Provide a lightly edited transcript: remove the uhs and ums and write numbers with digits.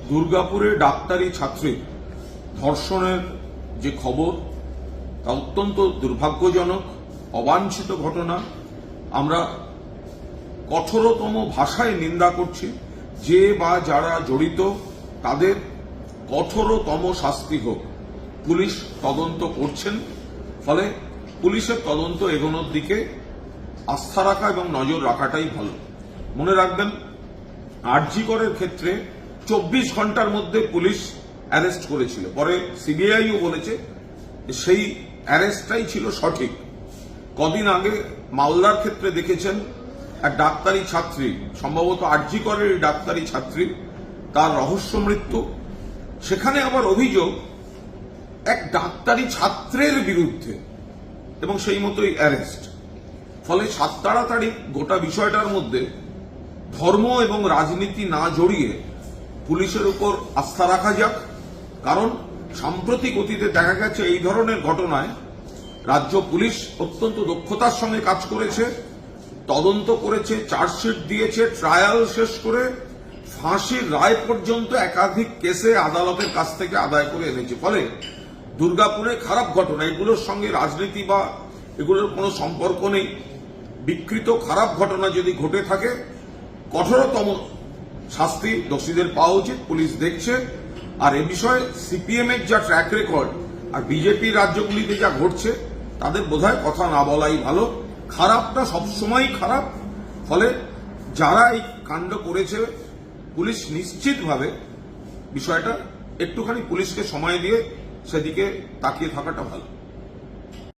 দুর্গাপুরে ডাক্তারি ছাত্রীর ধর্ষণের যে খবর তা অত্যন্ত দুর্ভাগ্যজনক, অবাঞ্ছিত ঘটনা। আমরা কঠোরতম ভাষায় নিন্দা করছি। যে বা যারা জড়িত তাদের কঠোরতম শাস্তি হোক। পুলিশ তদন্ত করছেন, ফলে পুলিশের তদন্ত এগোনোর দিকে আস্থা রাখা এবং নজর রাখাটাই ভালো। মনে রাখবেন, আরজি করের ক্ষেত্রে 24 ঘন্টার মধ্যে পুলিশ অ্যারেস্ট করেছিল। পরে সিবিআইও বলেছে সেই অ্যারেস্টটাই ছিল সঠিক। কদিন আগে মালদার ক্ষেত্রে দেখেছেন এক ডাক্তারি ছাত্রী, সম্ভবত আরজি করের ডাক্তারি ছাত্রী, তার রহস্য মৃত্যু। সেখানে আবার অভিযোগ এক ডাক্তারি ছাত্রের বিরুদ্ধে এবং সেই মতোই অ্যারেস্ট। ফলে সাত তাড়াতাড়ি গোটা বিষয়টার মধ্যে ধর্ম এবং রাজনীতি না জড়িয়ে পুলিশের উপর আস্থা রাখা যাক। কারণ সাম্প্রতিক অতীতে দেখা গেছে এই ধরনের ঘটনায় রাজ্য পুলিশ অত্যন্ত দক্ষতার সঙ্গে কাজ করেছে, তদন্ত করেছে, চার্জশিট দিয়েছে, ট্রায়াল শেষ করে ফাঁসির রায় পর্যন্ত একাধিক কেসে আদালতের কাছ থেকে আদায় করে এনেছে। ফলে দুর্গাপুরে খারাপ ঘটনা, এগুলোর সঙ্গে রাজনীতি বা এগুলোর কোনো সম্পর্ক নেই। বিকৃত খারাপ ঘটনা যদি ঘটে থাকে কঠোরতম শাস্তি দোষীদের পাওয়া উচিত। পুলিশ দেখছে। আর এ বিষয়ে সিপিএম এর যা ট্র্যাক রেকর্ড আর বিজেপির রাজ্যগুলিতে যা ঘটছে তাদের বোধহয় কথা না বলাই ভালো। খারাপটা সবসময়ই খারাপ। ফলে যারা এই কাণ্ড করেছে পুলিশ নিশ্চিতভাবে বিষয়টা একটুখানি পুলিশকে সময় দিয়ে সেদিকে তাকিয়ে থাকাটা ভালো।